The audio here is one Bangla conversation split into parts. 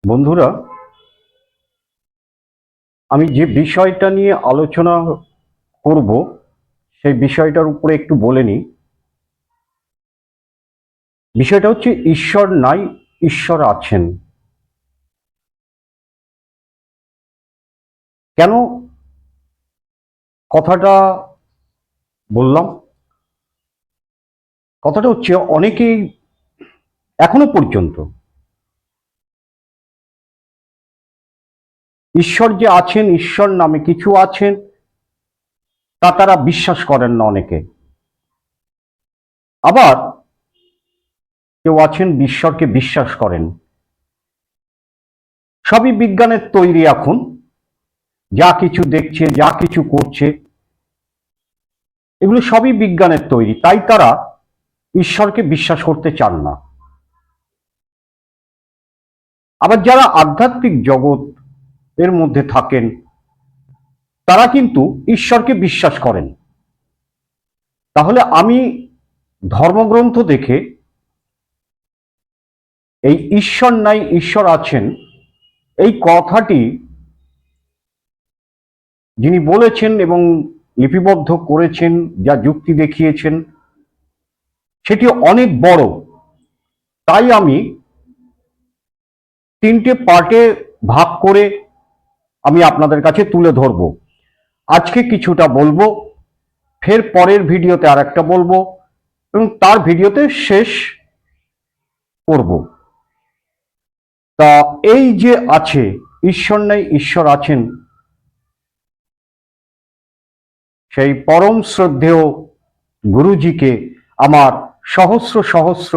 বন্ধুরা, আমি যে বিষয়টা নিয়ে আলোচনা করব সেই বিষয়টার উপরে একটু বলে নিই। বিষয়টা হচ্ছে ঈশ্বর নাই, ঈশ্বর আছেন। কেন কথাটা বললাম? কথাটা হচ্ছে অনেকেই এখনো পর্যন্ত ঈশ্বর যে আছেন, ঈশ্বর নামে কিছু আছেন, তা তারা বিশ্বাস করেন না অনেকে। আবার কেউ আছেন ঈশ্বরকে বিশ্বাস করেন। সবই বিজ্ঞানের তৈরি। এখন যা কিছু দেখছে, যা কিছু করছে, এগুলো সবই বিজ্ঞানের তৈরি, তাই তারা ঈশ্বরকে বিশ্বাস করতে চান না। আবার যারা আধ্যাত্মিক জগৎ এর মধ্যে থাকেন, তারা কিন্তু ঈশ্বরকে বিশ্বাস করেন। তাহলে আমি ধর্মগ্রন্থ দেখে এই ঈশ্বর নাই, ঈশ্বর আছেন, এই কথাটি যিনি বলেছেন এবং লিপিবদ্ধ করেছেন, যা যুক্তি দেখিয়েছেন, সেটি অনেক বড়। তাই আমি তিনটে পার্টে ভাগ করে আমি আপনাদের কাছে তুলে ধরব। আজকে কিছুটা বলবো, ফের পরের ভিডিওতে আর একটা বলবো, এবং তার ভিডিওতে শেষ করব। তা এই যে আছে ঈশ্বর নাই, ঈশ্বর আছেন, সেই পরম শ্রদ্ধেয় গুরুজিকে আমার সহস্র সহস্র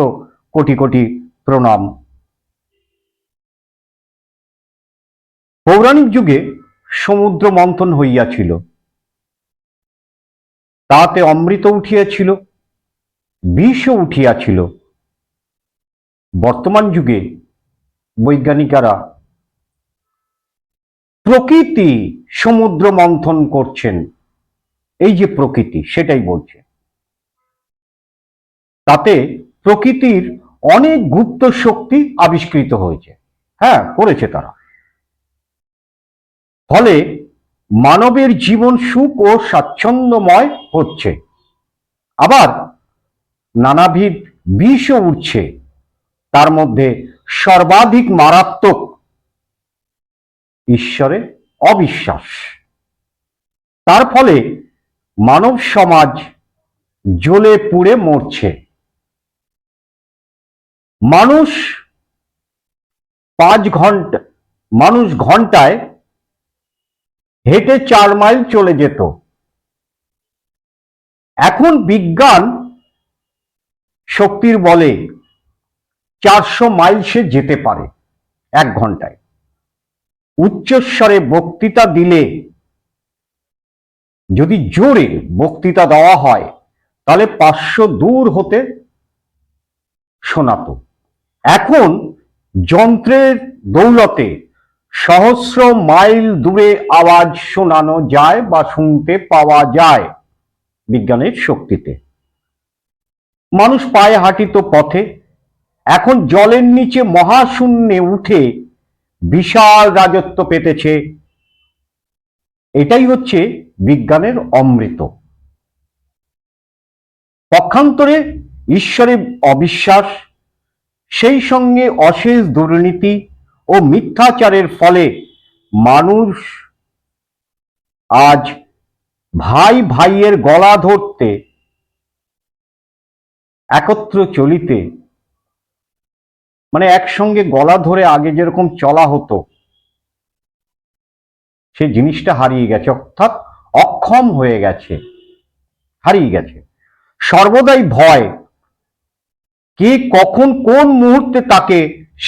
কোটি কোটি প্রণাম। পৌরাণিক যুগে সমুদ্র মন্থন হইয়াছিল, তাতে অমৃত উঠিয়াছিল, বিষও উঠিয়াছিল। বর্তমান যুগে বৈজ্ঞানিকেরা প্রকৃতি সমুদ্র মন্থন করছেন। এই যে প্রকৃতি, সেটাই বলছে। তাতে প্রকৃতির অনেক গুপ্ত শক্তি আবিষ্কৃত হয়েছে। হ্যাঁ, করেছে তারা। ফলে মানবের জীবন সুখ ও স্বাচ্ছন্দ্যময় হচ্ছে। আবার নানাবিধ বিষও উঠছে, তার মধ্যে সর্বাধিক মারাত্মক ঈশ্বরে অবিশ্বাস। তার ফলে মানব সমাজ জ্বলে পুড়ে মরছে। মানুষ 5 ঘন্টা, মানুষ ঘন্টায় হেঁটে 4 মাইল চলে যেত। এখন বিজ্ঞান শক্তির বলে 400 মাইল সে যেতে পারে 1 ঘন্টায়। উচ্চস্বরে বক্তৃতা দিলে, যদি জোরে বক্তৃতা দেওয়া হয়, তাহলে 500 দূর হতে শোনাতো। এখন যন্ত্রের দৌলতে সহস্র মাইল দূরে আওয়াজ শোনানো যায় বা শুনতে পাওয়া যায় বিজ্ঞানের শক্তিতে। মানুষ পায়ে হাঁটিত পথে, এখন জলের নিচে মহাশূন্যে উঠে বিশাল রাজত্ব পেতেছে। এটাই হচ্ছে বিজ্ঞানের অমৃত। পক্ষান্তরে ঈশ্বরে অবিশ্বাস, সেই সঙ্গে অশেষ দুর্নীতি ও মিথ্যাচারের ফলে মানুষ আজ ভাই ভাইয়ের গলা ধরতে, একত্র চলিতে, মানে একসঙ্গে গলা ধরে আগে যেরকম চলা হতো, সেই জিনিসটা হারিয়ে গেছে, অর্থাৎ অক্ষম হয়ে গেছে, হারিয়ে গেছে। সর্বদাই ভয়, কে কখন কোন মুহূর্তে তাকে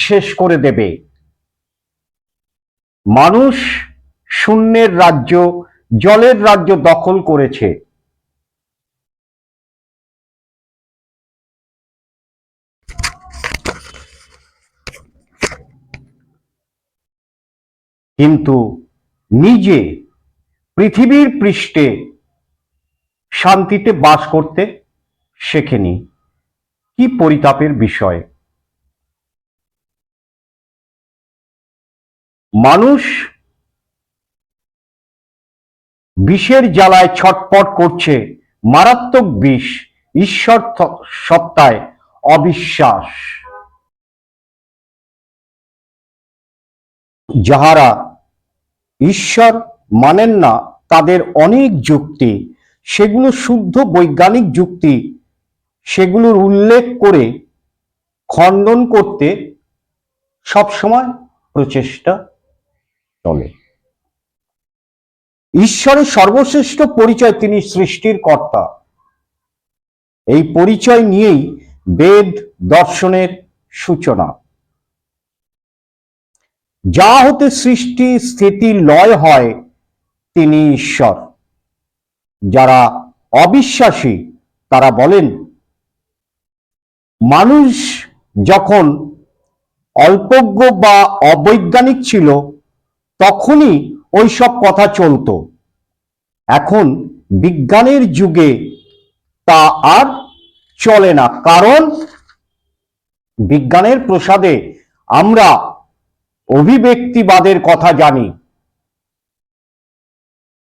শেষ করে দেবে। মানুষ শূন্যের রাজ্য, জলের রাজ্য দখল করেছে। কিন্তু নিজে পৃথিবীর পৃষ্ঠে শান্তিতে বাস করতে শেখেনি। কি পরিতাপের বিষয়! মানুষ বিষের জ্বালায় ছটপট করছে, মারাত্মক বিষ, ঈশ্বর সত্তায় অবিশ্বাস। যাহারা ঈশ্বর মানেন না তাদের অনেক যুক্তি, সেগুলো শুদ্ধ বৈজ্ঞানিক যুক্তি, সেগুলোর উল্লেখ করে খণ্ডন করতে সবসময় প্রচেষ্টা চলে। ঈশ্বরের সর্বশ্রেষ্ঠ পরিচয়, তিনি সৃষ্টির কর্তা। এই পরিচয় নিয়েই বেদ দর্শনের সূচনা। যা হতে সৃষ্টি স্থিতি লয় হয় তিনি ঈশ্বর। যারা অবিশ্বাসী তারা বলেন মানুষ যখন অল্পজ্ঞ বা অবৈজ্ঞানিক ছিল তখনই ওইসব কথা চলতো। এখন বিজ্ঞানের যুগে তা আর চলে না, কারণ বিজ্ঞানের প্রসাদে আমরা অভিব্যক্তিবাদের কথা জানি।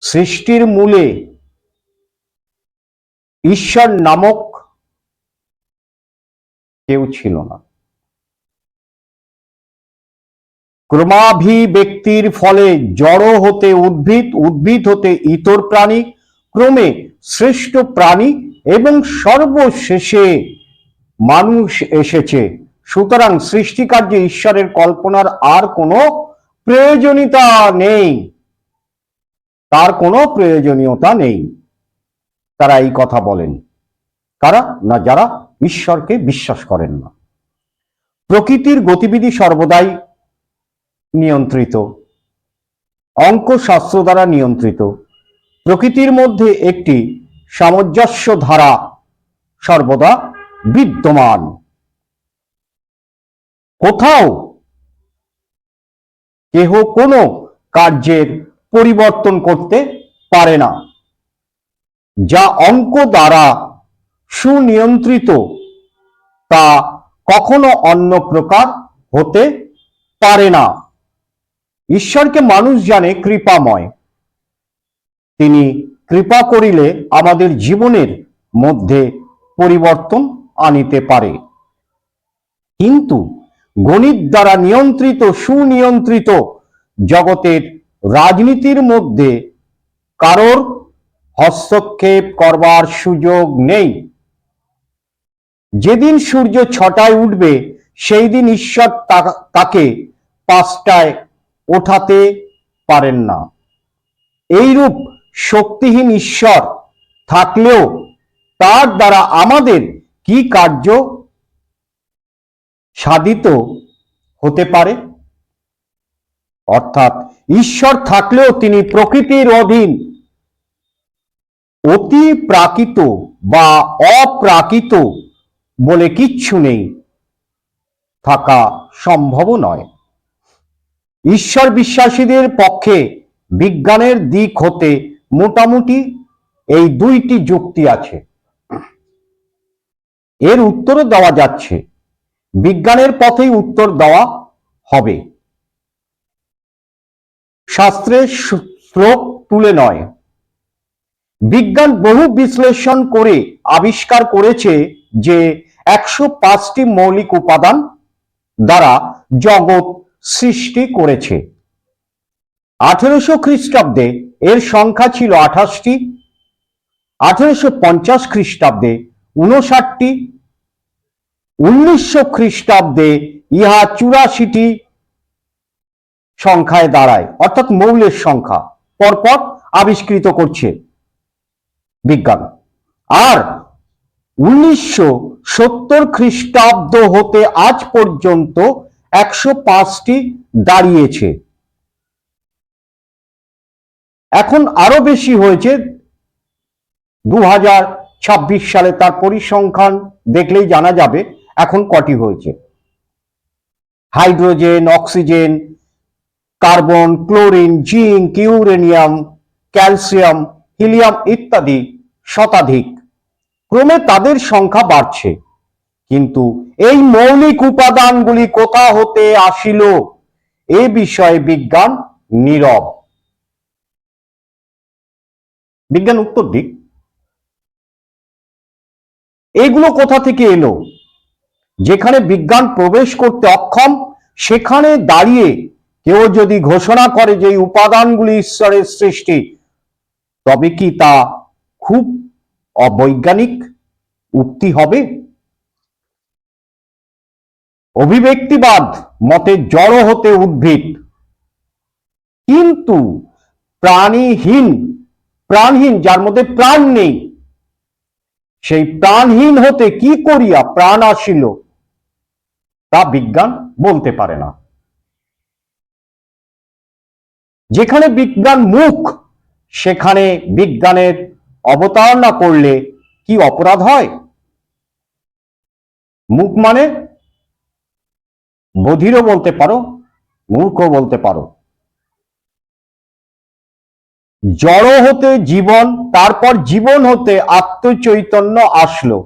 সৃষ্টির মূলে ঈশ্বর নামক কেউ ছিল না। ক্রমাভিব্যক্তির ফলে জড় হতে উদ্ভিদ, উদ্ভিদ হতে ইতর প্রাণী, ক্রমে শ্রেষ্ঠ প্রাণী এবং সর্বশেষে মানুষ এসেছে। সুতরাং সৃষ্টিকার্যে ঈশ্বরের কল্পনার আর কোনো প্রয়োজনীয়তা নেই, তার কোনো প্রয়োজনীয়তা নেই। তারা এই কথা বলেন কারা না, যারা ঈশ্বরকে বিশ্বাস করেন না। প্রকৃতির গতিবিধি সর্বদাই নিয়ন্ত্রিত, অঙ্কশাস্ত্র দ্বারা নিয়ন্ত্রিত। প্রকৃতির মধ্যে একটি সামঞ্জস্য ধারা সর্বদা বিদ্যমান। কোথাও কেহ কোনো কার্যের পরিবর্তন করতে পারে না। যা অঙ্ক দ্বারা সুনিয়ন্ত্রিত তা কখনো অন্য প্রকার হতে পারে না। ঈশ্বরকে মানুষ জানে কৃপাময়। তিনি কৃপা করিলে আমাদের জীবনের মধ্যে পরিবর্তন আনিতে পারে। কিন্তু গণিত দ্বারা নিয়ন্ত্রিত সুনিয়ন্ত্রিত জগতের রাজনীতির মধ্যে কারোর হস্তক্ষেপ করবার সুযোগ নেই। যেদিন সূর্য 6টায় উঠবে সেই দিন ঈশ্বর তাকে 5টায় ওঠাতে পারেন না। এইরূপ শক্তিহীন ঈশ্বর থাকলেও তার দ্বারা আমাদের কি কার্য সাধিত হতে পারে? অর্থাৎ ঈশ্বর থাকলেও তিনি প্রকৃতির অধীন। অতি প্রাকৃত বা অপ্রাকৃত বলে কিচ্ছু নেই, থাকা সম্ভব নয়। ঈশ্বর বিশ্বাসীদের পক্ষে বিজ্ঞানের দিক হতে মোটামুটি এই দুইটি যুক্তি আছে। এর উত্তরও দেওয়া যাচ্ছে, বিজ্ঞানের পথেই উত্তর দেওয়া হবে, শাস্ত্রের শ্লোক তুলে নয়। বিজ্ঞান বহু বিশ্লেষণ করে আবিষ্কার করেছে যে 105টি মৌলিক উপাদান দ্বারা জগৎ সৃষ্টি করেছে। 1800 খ্রিস্টাব্দে এর সংখ্যা ছিল 28টি, 1850 খ্রিস্টাব্দে 59টি, 1900 খ্রিস্টাব্দে ইহা 84টি সংখ্যায় দাঁড়ায়। অর্থাৎ মৌলের সংখ্যা পরপর আবিষ্কৃত করছে বিজ্ঞান। আর 1970 খ্রিস্টাব্দ হতে আজ পর্যন্ত 105টি দাঁড়িয়েছে। এখন আরো বেশি হয়েছে, 2026 সালে তার পরিসংখ্যান দেখলেই জানা যাবে এখন কটি হয়েছে। Hydrogen, oxygen, carbon, chlorine, zinc, uranium, calcium, helium ইত্যাদি শতাধিক। ক্রমে তাদের সংখ্যা বাড়ছে। কিন্তু এই মৌলিক উপাদানগুলি কোথা হতে আসিল এ বিষয়ে বিজ্ঞান নীরব। বিজ্ঞান উত্তর দিক, এগুলো কোথা থেকে এলো? যেখানে বিজ্ঞান প্রবেশ করতে অক্ষম সেখানে দাঁড়িয়ে কেউ যদি ঘোষণা করে যে এই উপাদানগুলি ঈশ্বরের সৃষ্টি, তবে কি তা খুব অবৈজ্ঞানিক উক্তি হবে? অভিব্যক্তিবাদ মতে জড় হতে উদ্ভিদ, কিন্তু প্রাণহীন যার মধ্যে প্রাণ নেই, সেই প্রাণহীন হতে কি করিয়া প্রাণ আসিল তা বিজ্ঞান বলতে পারে না। যেখানে বিজ্ঞান মুখ সেখানে বিজ্ঞানের অবতারণা করলে কি অপরাধ হয়? মুখ মানে বধিরও বলতে পারো, মূর্খও বলতে পারো। জড় হতে জীবন, তারপর জীবন হতে আত্মচৈতন্য আসলো।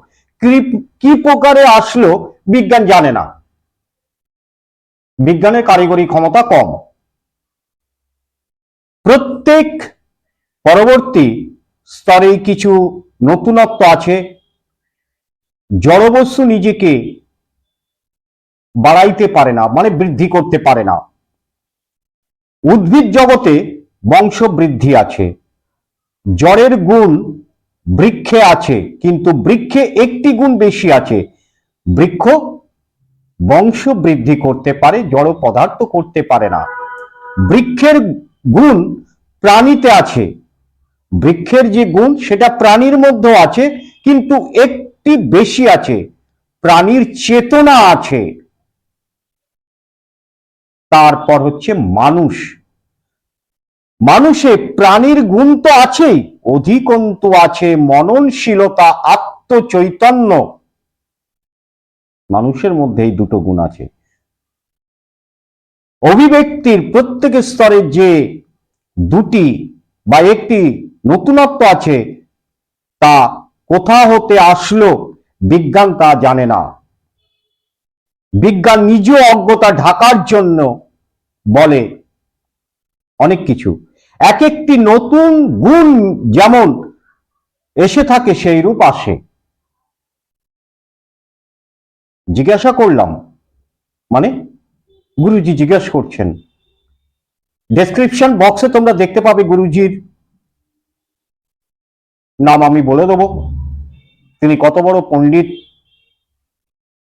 কি প্রকারে আসলো বিজ্ঞান জানে না, বিজ্ঞানের কারিগরি ক্ষমতা কম। প্রত্যেক পরবর্তী স্তরে কিছু নতুনত্ব আছে। জড়বস্তু নিজেকে বাড়াইতে পারে না, মানে বৃদ্ধি করতে পারে না। উদ্ভিদ জগতে বংশ বৃদ্ধি আছে, জড়ের গুণ বৃক্ষে আছে, কিন্তু বৃক্ষে একটি গুণ বেশি আছে। বৃক্ষ বংশ বৃদ্ধি করতে পারে, জড় পদার্থ করতে পারে না। বৃক্ষের গুণ প্রাণীতে আছে, বৃক্ষের যে গুণ সেটা প্রাণীর মধ্যেও আছে, কিন্তু একটি বেশি আছে, প্রাণীর চেতনা আছে। তারপর হচ্ছে মানুষে প্রাণীর গুণ তো আছেই, অধিকন্তু আছে মননশীলতা, আত্মচৈতন্য। মানুষের মধ্যে এই দুটো গুণ আছে। অভিব্যক্তির প্রত্যেক স্তরে যে দুটি বা একটি নতুনত্ব আছে তা কোথা হতে আসলো বিজ্ঞান তা জানে না। বিজ্ঞান নিজ অজ্ঞতা ঢাকার জন্য বলে অনেক কিছু। এক একটি নতুন গুণ যেমন এসে থাকে সেই রূপ আসে। জিজ্ঞাসা করলাম, মানে গুরুজি জিজ্ঞেস করছেন। ডেসক্রিপশন বক্সে তোমরা দেখতে পাবে গুরুজির নাম, আমি বলে দেবো। তিনি কত বড় পণ্ডিত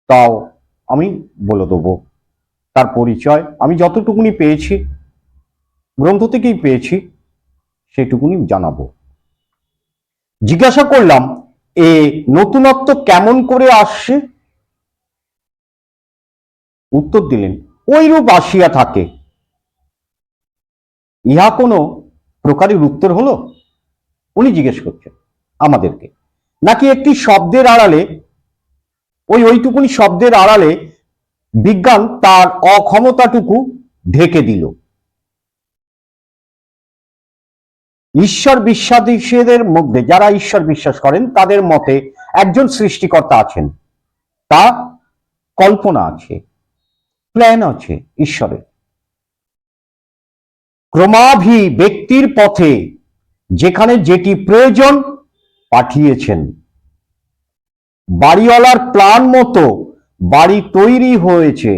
তাও আমি বলে দেবো। তার পরিচয় আমি যতটুকুনি পেয়েছি, গ্রন্থ থেকেই পেয়েছি, সেটুকুনি জানাবো। জিজ্ঞাসা করলাম, এ নতুনত্ব কেমন করে আসছে? উত্তর দিলেন, ওই রূপ আসিয়া থাকে। ইহা কোনো প্রকারের উত্তর হলো? উনি জিজ্ঞেস করছেন আমাদেরকে, নাকি একটি শব্দের আড়ালে, ওইটুকুনি শব্দের আড়ালে বিজ্ঞান তার অক্ষমতাটুকু ঢেকে দিল। ঈশ্বর বিশ্বাসীদের মধ্যে যারা ঈশ্বর বিশ্বাস করেন তাদের মতে একজন সৃষ্টিকর্তা আছেন, তা কল্পনা আছে, প্ল্যান আছে ঈশ্বরের। ব্যক্তির পথে যেখানে যেটি প্রয়োজন পাঠিয়েছেন। বাড়িওয়ালার প্ল্যান মতো বাড়ি তৈরি হয়েছে।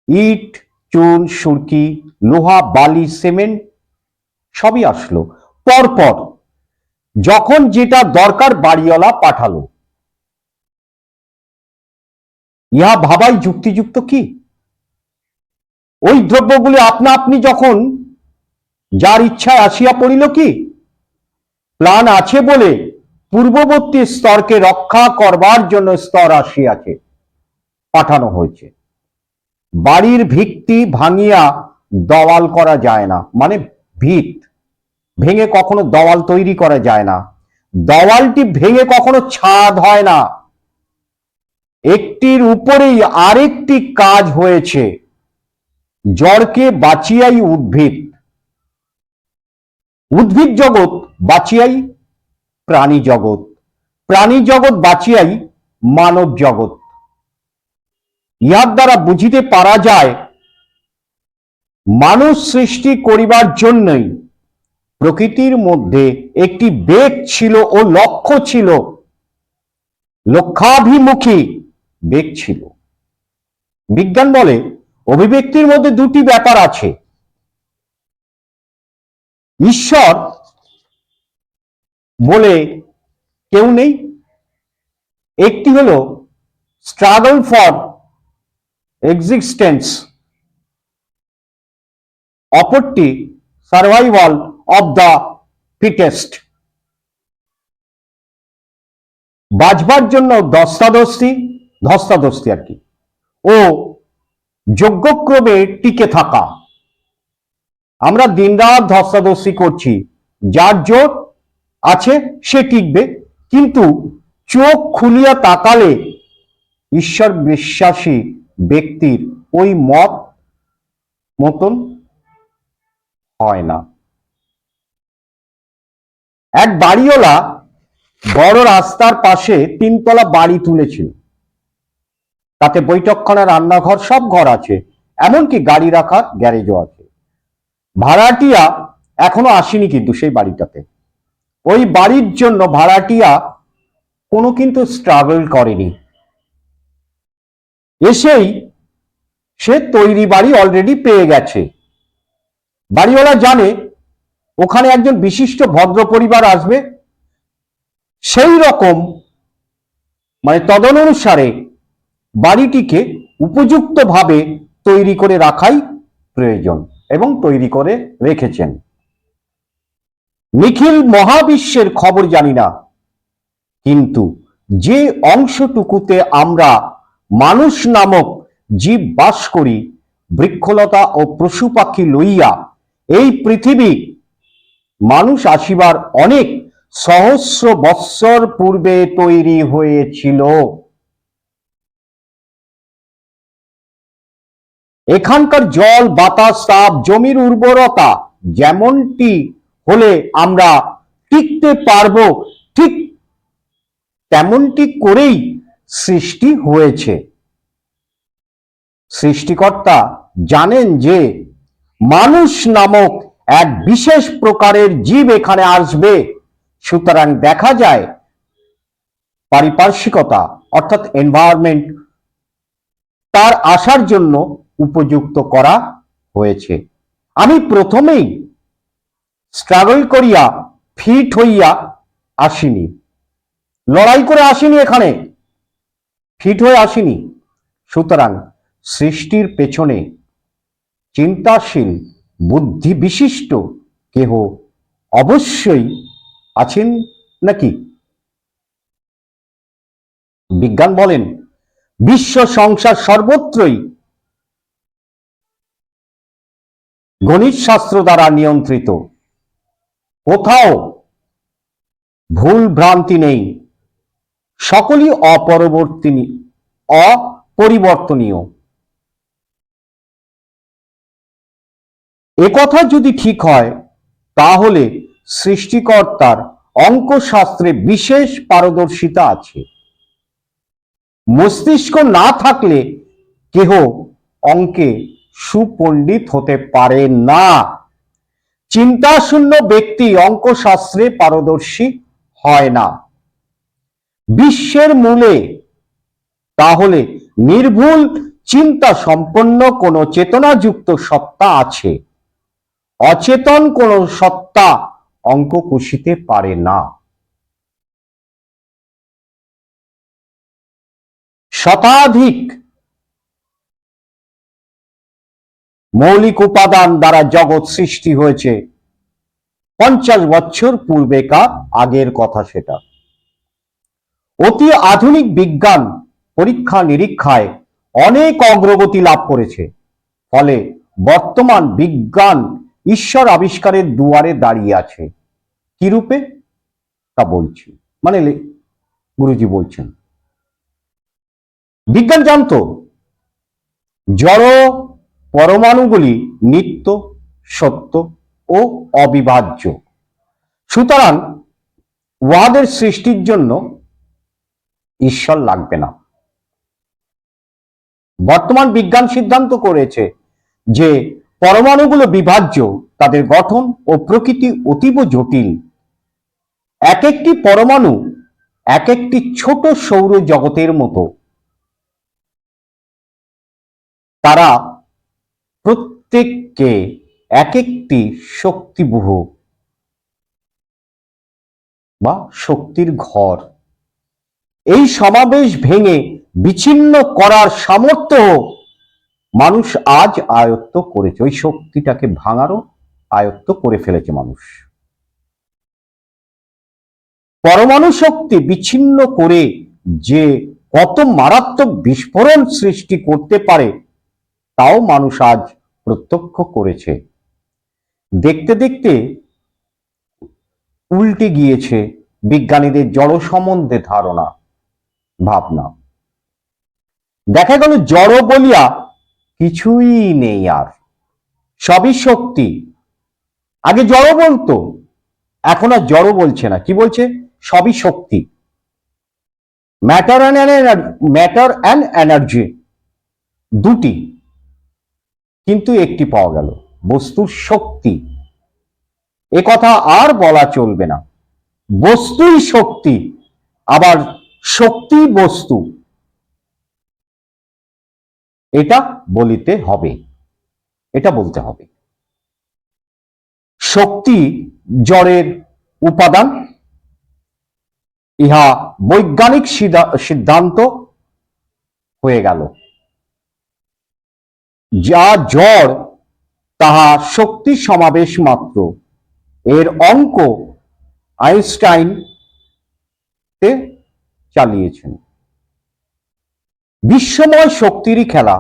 ইট, চুন, সুরকি, লোহা, বালি, সিমেন্ট সবই আসলো পরপর, যখন যেটা দরকার বাড়িওয়ালা পাঠালো। ইহা ভাবাই যুক্তিযুক্ত কি? ওই দ্রব্যগুলি আপনা আপনি যখন যার ইচ্ছায় আসিয়া পড়িল কি? প্ল্যান আছে বলে পূর্ববর্তী স্তরকে রক্ষা করবার জন্য স্তর আসিয়াছে, পাঠানো হয়েছে। বাড়ির ভিত্তি ভাঙিয়া দেওয়াল করা যায় না, মানে ভিত ভেঙে কখনো দেওয়াল তৈরি করা যায় না। দেওয়ালটি ভেঙে কখনো ছাদ হয় না। একটির উপরেই আরেকটি কাজ হয়েছে। জড়কে বাঁচিয়াই উদ্ভিদ, উদ্ভিদ জগৎ বাঁচিয়াই প্রাণী জগৎ, প্রাণী জগৎ বাঁচিয়াই মানব জগৎ। ইহার দ্বারা বুঝিতে পারা যায় মানুষ সৃষ্টি করিবার জন্যই প্রকৃতির মধ্যে একটি বেগ ছিল ও লক্ষ্য ছিল, লক্ষ্যাভিমুখী বেগ ছিল। বিজ্ঞান বলে অভিব্যক্তির মধ্যে দুটি ব্যাপার আছে, ঈশ্বর বলে কেউ নেই, একটি হলো স্ট্রাগল ফর এক্সিস্টেন্স, অপরটি সার্ভাইভাল অফ দ্য ফিটেস্ট। বাঁচবার জন্য ধস্তাধস্তি আর কি, ও যোগ্যক্রমে টিকে থাকা। আমরা দিনরাত ধস্তাধস্তি করছি, যার জোর আছে সে টিকবে, কিন্তু চোখ খুলিয়া তাকালে ঈশ্বর বিশ্বাসী ব্যক্তির ওই মতন হয় না। এক বাড়িওয়ালা বড় রাস্তার পাশে 3 তলা বাড়ি তুলেছিল, তাতে বৈঠকখানা, রান্নাঘর, সব ঘর আছে, এমনকি গাড়ি রাখার গ্যারেজও আছে। ভাড়াটিয়া এখনো আসেনি কিন্তু সেই বাড়িটাতে। ওই বাড়ির জন্য ভাড়াটিয়া কোনো কিন্তু স্ট্রাগল করেনি, এসেই সে তৈরি বাড়ি অলরেডি পেয়ে গেছে। বাড়িওয়ালা জানে ওখানে একজন বিশিষ্ট ভদ্র পরিবার আসবে, সেই রকম তদনুসারে বাড়িটিকে উপযুক্তভাবে তৈরি করে রাখাই প্রয়োজন, এবং তৈরি করে রেখেছেন। নিখিল মহাবিশ্বের খবর জানি না, কিন্তু যে অংশটুকুতে আমরা মানুষ নামক জীব বাস করি, বৃক্ষলতা ও পশু পাখি লইয়া এই পৃথিবী মানুষ আসিবার অনেক সহস্র বৎসর পূর্বে তৈরি হয়েছিল। এখানকার জল, বাতাস, তাপ, জমির উর্বরতা যেমনটি হলে আমরা টিকতে পারবো, ঠিক তেমনটি করেই সৃষ্টি হয়েছে। সৃষ্টিকর্তা জানেন যে মানুষ নামক এক বিশেষ প্রকারের জীব এখানে আসবে, সুতরাং দেখা যায় পারিপার্শ্বিকতা অর্থাৎ এনভায়রনমেন্ট তার আসার জন্য উপযুক্ত করা হয়েছে। আমি প্রথমেই স্ট্রাগল করিয়া ফিট হইয়া আসিনি, লড়াই করে আসিনি, এখানে ফিট হয়ে আসিনি। সুতরাং সৃষ্টির পেছনে চিন্তাশীল বুদ্ধি বিশিষ্ট কেহ অবশ্যই আছেন নাকি? বিজ্ঞান বলেন বিশ্ব সংসার সর্বত্রই গণিত শাস্ত্র দ্বারা নিয়ন্ত্রিত, কোথাও ভুল ভ্রান্তি নেই, সকলই অপরিবর্তনীয়। একথা যদি ঠিক হয়, তাহলে সৃষ্টিকর্তার অঙ্কশাস্ত্রে বিশেষ পারদর্শিতা আছে। মস্তিষ্ক না থাকলে কেহ অঙ্কে সুপণ্ডিত হতে পারে না। চিন্তাশূন্য ব্যক্তি অঙ্কশাস্ত্রে পারদর্শী হয় না। বিশ্বের মূলে তাহলে নির্ভুল চিন্তা সম্পন্ন কোন চেতনাযুক্ত সত্তা আছে। অচেতন কোন সত্তা অঙ্ক কষিতে পারে না। শতাধিক মৌলিক উপাদান দ্বারা জগৎ সৃষ্টি হয়েছে, 50 বছর পূর্বেকার আগের কথা সেটা। অতি আধুনিক বিজ্ঞান পরীক্ষা নিরীক্ষায় অনেক অগ্রগতি লাভ করেছে, ফলে বর্তমান বিজ্ঞান ঈশ্বর আবিষ্কারের দুয়ারে দাঁড়িয়ে আছে। কি রূপে তা বলছি, গুরুজি বলছেন। বিজ্ঞান জানতো জড় পরমাণুগুলি নিত্য, সত্য ও অবিভাজ্য, সুতরাং উহাদের সৃষ্টির জন্য ঈশ্বর লাগবে না। বর্তমান বিজ্ঞান সিদ্ধান্ত করেছে যে পরমাণুগুলো বিভাজ্য, তাদের গঠন ও প্রকৃতি অতীব জটিল। এক একটি পরমাণু এক একটি ছোট সৌর জগতের মতো। তারা প্রত্যেককে এক একটি শক্তিবহ বা শক্তির ঘর। এই সমাবেশ ভেঙে বিচ্ছিন্ন করার সামর্থ্য মানুষ আজ আয়ত্ত করেছে। ওই শক্তিটাকে ভাঙারও আয়ত্ত করে ফেলেছে মানুষ। পরমাণু শক্তি বিচ্ছিন্ন করে যে কত মারাত্মক বিস্ফোরণ সৃষ্টি করতে পারে তাও মানুষ আজ প্রত্যক্ষ করেছে। দেখতে দেখতে উল্টে গিয়েছে বিজ্ঞানীদের জড় সম্বন্ধে ধারণা ভাবনা। দেখা গেল জড় বলিয়া কিছুই নেই, আর সবই শক্তি। আগে জড় বলতো, এখন আর জড় বলছে না, কি বলছে? সবই শক্তি। ম্যাটার অ্যান্ড এনার্জি দুটি, কিন্তু একটি পাওয়া গেল, বস্তুর শক্তি। এ কথা আর বলা চলবে না। বস্তুই শক্তি, আবার শক্তি বস্তু, এটা বলিতে হবে, এটা বলতে হবে। শক্তি জড়ের উপাদান, ইহা বৈজ্ঞানিক সিদ্ধান্ত হয়ে গেল। যা জড় তাহা শক্তি সমাবেশ মাত্র। এর অঙ্ক আইনস্টাইন চালিয়েছেন। বিশ্বময় শক্তিরই খেলা।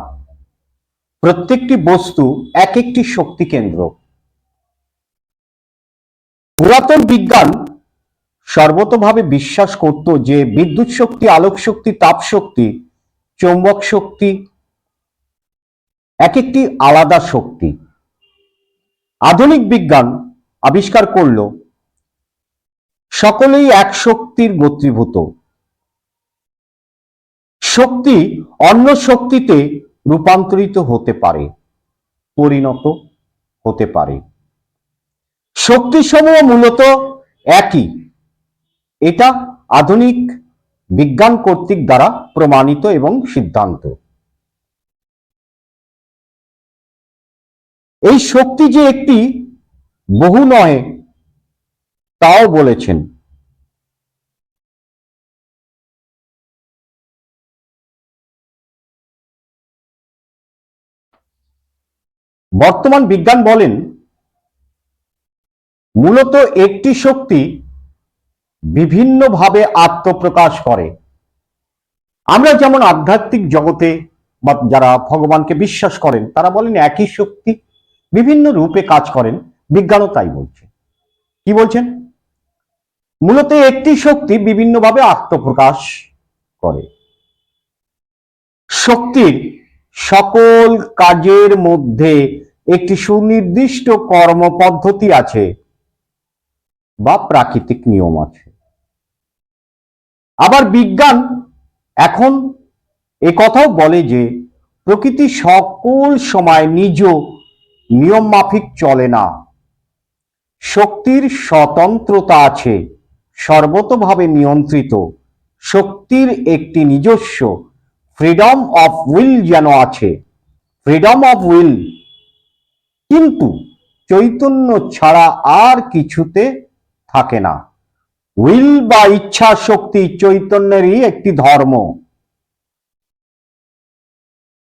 প্রত্যেকটি বস্তু এক একটি শক্তি কেন্দ্র। পুরাতন বিজ্ঞান সর্বতোভাবে বিশ্বাস করত যে বিদ্যুৎ শক্তি, আলোক শক্তি, তাপ শক্তি, চৌম্বক শক্তি এক একটি আলাদা শক্তি। আধুনিক বিজ্ঞান আবিষ্কার করল সকলেই এক শক্তির গোত্রীভূত। শক্তি অন্য শক্তিতে রূপান্তরিত হতে পারে, পরিণত হতে পারে। শক্তিসমূহ মূলত একই, এটা আধুনিক বিজ্ঞান কর্তৃক দ্বারা প্রমাণিত এবং সিদ্ধান্ত। এই শক্তি যে একটি বহু নয় তাও বলেছেন। বর্তমান বিজ্ঞান বলেন মূলত একটি শক্তি বিভিন্নভাবে আত্মপ্রকাশ করে। আমরা যেমন আধ্যাত্মিক জগতে বা যারা ভগবানকে বিশ্বাস করেন তারা বলেন একই শক্তি বিভিন্ন রূপে কাজ করেন, বিজ্ঞানও তাই বলছে। কি বলছেন? মূলত একটি শক্তি বিভিন্নভাবে আত্মপ্রকাশ করে। শক্তির সকল কাজের মধ্যে একটি সুনির্দিষ্ট কর্মপদ্ধতি আছে বা প্রাকৃতিক নিয়ম আছে। আবার বিজ্ঞান এখন একথাও বলে যে প্রকৃতি সকল সময় নিজ নিয়ম মাফিক চলে না। শক্তির স্বতন্ত্রতা আছে, সর্বতোভাবে নিয়ন্ত্রিত। শক্তির একটি নিজস্ব ফ্রিডম অফ উইল যেন আছে, ফ্রিডম অফ উইল। কিন্তু চৈতন্য ছাড়া আর কিছুতে থাকে না। উইল বা ইচ্ছা শক্তি চৈতন্যেরই একটি ধর্ম।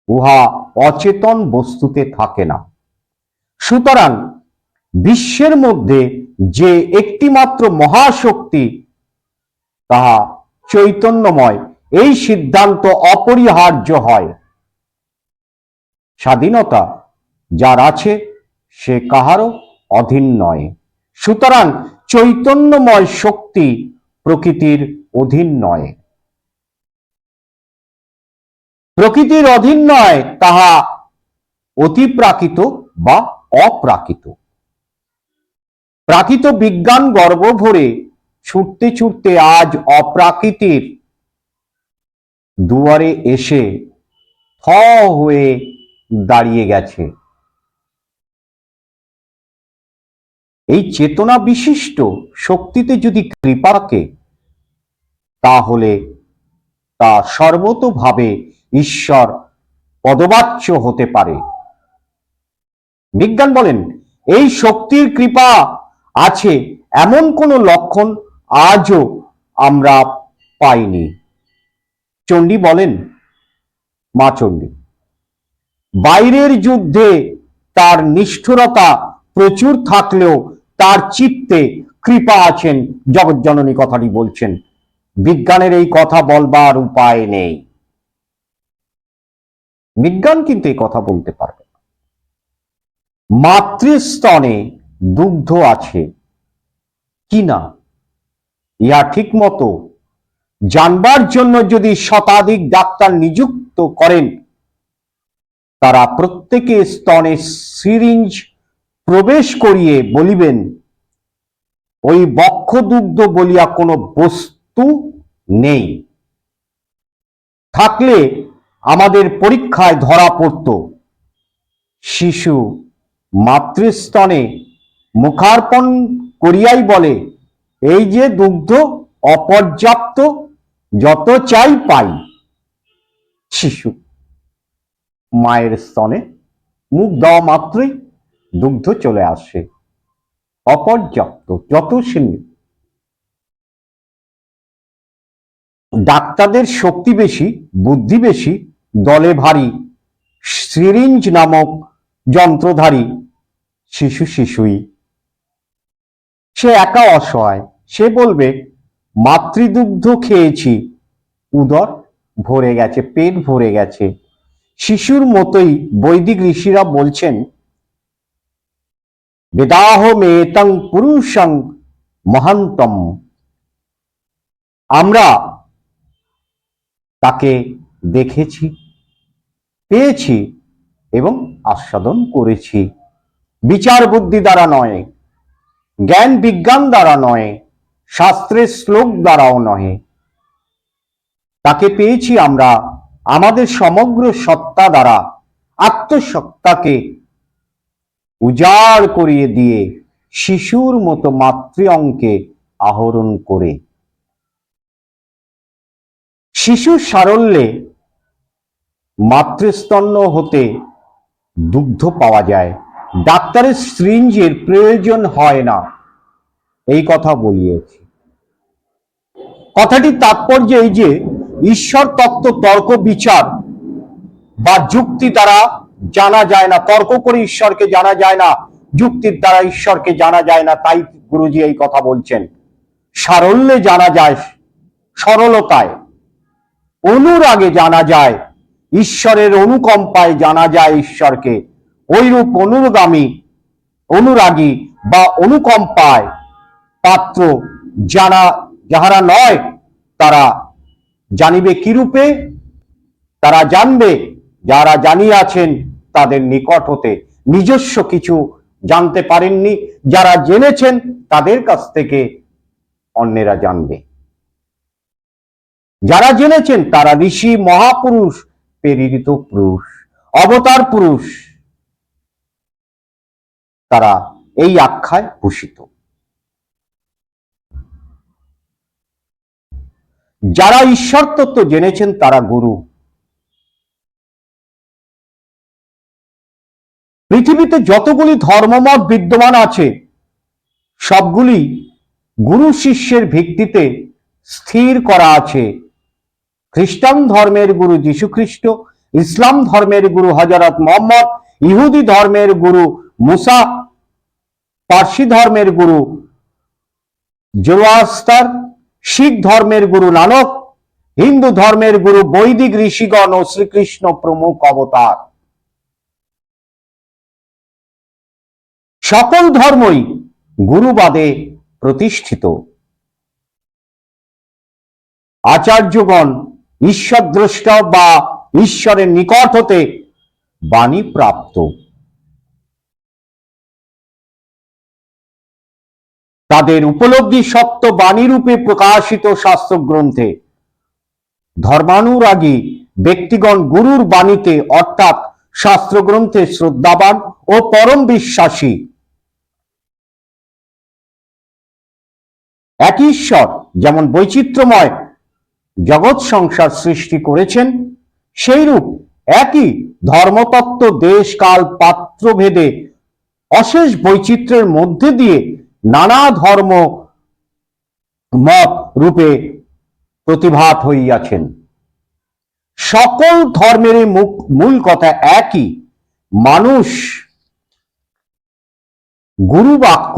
উহা অচেতন বস্তুতে থাকে না। সুতরাং বিশ্বের মধ্যে যে একটি মাত্র মহাশক্তি তাহা চৈতন্যময়, এই সিদ্ধান্ত অপরিহার্য হয়। স্বাধীনতা যার আছে সে কাহারও অধীন নয়। সুতরাং চৈতন্যময় শক্তি প্রকৃতির অধীন নয়। প্রকৃতির অধীন নয়, তাহা অতিপ্রাকৃত বা অপ্রাকৃত। প্রাকৃত বিজ্ঞান গর্ব ভরে ছুটতে ছুটতে আজ অপ্রাকৃতির দুয়ারে এসে থ হয়ে দাঁড়িয়ে গেছে। এই চেতনা বিশিষ্ট শক্তিতে যদি কৃপা থাকে, তাহলে তা সর্বতোভাবে ঈশ্বর পদবাচ্য হতে পারে। বিজ্ঞান বলেন এই শক্তির কৃপা আছে এমন কোন লক্ষণ আজও আমরা পাইনি। চণ্ডী বলেন, মা চণ্ডী, বাইরের যুদ্ধে তার নিষ্ঠুরতা প্রচুর থাকলেও তার চিত্তে কৃপা আছেন, জগজ্জননী কথাটি বলছেন। বিজ্ঞানের এই কথা বলবার উপায় নেই। বিজ্ঞান কিন্তু এই কথা বলতে পারবে না। মাতৃস্তনে দুগ্ধ আছে কিনা ইহা ঠিক মতো জানবার জন্য যদি শতাধিক ডাক্তার নিযুক্ত করেন, তারা প্রত্যেকে স্তনে সিরিঞ্জ প্রবেশ করিয়ে বলিবেন, ওই বক্ষ দুগ্ধ বলিয়া কোনো বস্তু নেই, থাকলে আমাদের পরীক্ষায় ধরা পড়ত। শিশু মাতৃস্তনে মুখার্পণ করিয়াই বলে, এই যে দুগ্ধ অপর্যাপ্ত, যত চাই পাই। শিশু মায়ের স্তনে মুখ দেওয়া মাত্রই দুগ্ধ চলে আসে, অপর্যাপ্ত, যত সীমিত। ডাক্তারদের শক্তি বেশি, বুদ্ধি বেশি, দলে ভারী, সিরিঞ্জ নামক যন্ত্রধারী শিশু শিশুই। সে একা অসহায়, সে বলবে মাতৃদুগ্ধ খেয়েছি, উদর ভরে গেছে, পেট ভরে গেছে। শিশুর মতোই বৈদিক ঋষিরা বলছেন, বেদাহ মেতং পুরুষং মহান্তম, আমরা তাকে দেখেছি, পেয়েছি এবং আস্বাদন করেছি। বিচার বুদ্ধি দ্বারা নয়, জ্ঞান বিজ্ঞান দ্বারা নয়, শাস্ত্রের শ্লোক দ্বারাও নয়। তাকে পেয়েছি আমরা আমাদের সমগ্র সত্তা দ্বারা, আত্মসত্তাকে উজাড় করিয়ে দিয়ে শিশুর মতো মাতৃ অঙ্কে আহরণ করে। শিশুর সারল্যে মাতৃস্তন্য হতে দুগ্ধ পাওয়া যায়, ডাক্তারের সিরিঞ্জের প্রয়োজন হয় না, এই কথা বলিয়েছি। কথাটির তাৎপর্য এই যে ঈশ্বর তত্ত্ব তর্ক বিচার বা যুক্তি দ্বারা জানা যায় না, তর্ক করে ঈশ্বরকে জানা যায় না, যুক্তির দ্বারা ঈশ্বরকে জানা যায় না। তাই গুরুজি এই কথা বলছেন, সারল্যে জানা যায়, সরলতায়, অনুরাগে জানা যায়, ঈশ্বরের অনুকম্পায় জানা যায় ঈশ্বরকে। ওইরূপ অনুরাগী বা অনুকম্পায় পাত্র যাহারা নয়, তারা জানিবে কি রূপে? তারা জানবে যারা জানিয়াছেন তাদের নিকট হতে। নিজস্ব কিছু জানতে পারেননি, যারা জেনেছেন তাদের কাছ থেকে অন্যেরা জানবে। যারা জেনেছেন তারা ঋষি, মহাপুরুষ, প্রেরিত পুরুষ, অবতার পুরুষ, তারা এই আখ্যায় ভূষিত। যারা ঈশ্বর তত্ত্ব জেনেছেন তারা গুরু। পৃথিবীতে যতগুলি ধর্মমত বিদ্যমান আছে, সবগুলি গুরু শিষ্যের ভিত্তিতে স্থির করা আছে। খ্রিস্টান ধর্মের গুরু যীশু খ্রিস্ট, ইসলাম ধর্মের গুরু হযরত মুহাম্মদ, ইহুদি ধর্মের গুরু মুসা, পার্সি ধর্মের গুরু জোরাস্টার, শিখ ধর্মের গুরু নানক, হিন্দু ধর্মের গুরু বৈদিক ঋষিগণ ও শ্রীকৃষ্ণ প্রমুখ অবতার। সকল ধর্মই গুরুবাদে প্রতিষ্ঠিত। আচার্যগণ ঈশ্বর দ্রষ্টা বা ঈশ্বরের নিকট হতে বাণী প্রাপ্ত। তাদের উপলব্ধি সত্য বাণী রূপে প্রকাশিত শাস্ত্র গ্রন্থে। ধর্মানুরাগী ব্যক্তিগণ গুরুর বাণীতে অর্থাৎ শাস্ত্র গ্রন্থে শ্রদ্ধাবান ও পরম বিশ্বাসী। একই ঈশ্বর যেমন বৈচিত্র্যময় জগৎ সংসার সৃষ্টি করেছেন, সেইরূপ একই ধর্মতত্ত্ব দেশ কাল পাত্রভেদে অশেষ বৈচিত্র্যের মধ্যে দিয়ে নানা ধর্ম মত রূপে প্রতিভাত হইয়াছেন। সকল ধর্মেরই মূল কথা একই, মানুষ গুরু বাক্য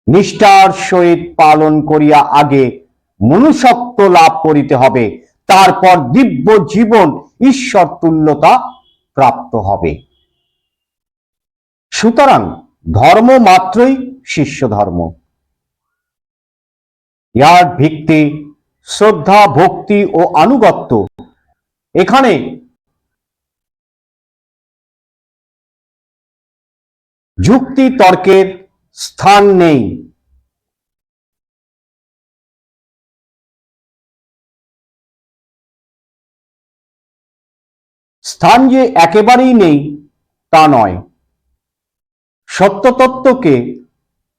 নিষ্ঠার সহিত পালন করিয়া আগে মনুষ্যত্ব লাভ করিতে হবে, তারপর দিব্য জীবন ঈশ্বর তুল্যতা প্রাপ্ত হবে। সুতরাং ধর্ম মাত্রই শিষ্য ধর্ম। ইহার ভিত্তি শ্রদ্ধা, ভক্তি ও আনুগত্য। এখানে যুক্তি তর্কের স্থান নেই। স্থান যে একেবারেই নেই তা নয়। সত্যতত্ত্বকে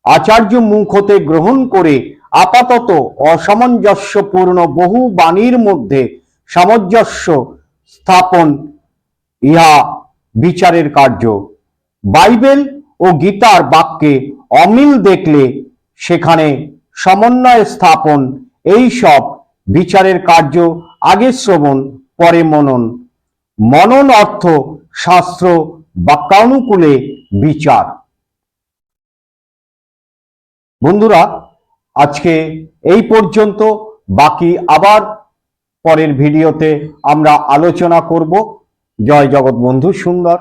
আচার্য মুখ হতে গ্রহণ করে আপাতত অসামঞ্জস্যপূর্ণ বহু বাণীর মধ্যে সামঞ্জস্য স্থাপন ইহা বিচারের কার্য। বাইবেল ও গীতার বাক্যে অমিল দেখলে সেখানে সমন্বয় স্থাপন, এই সব বিচারের কার্য। আগে শ্রবণ, পরে মনন। মনন অর্থ শাস্ত্র বাক্যানুকূলে বিচার। বন্ধুরা, আজকে এই পর্যন্ত। বাকি আবার পরের ভিডিওতে আমরা আলোচনা করব। জয় জগৎ বন্ধু সুন্দর।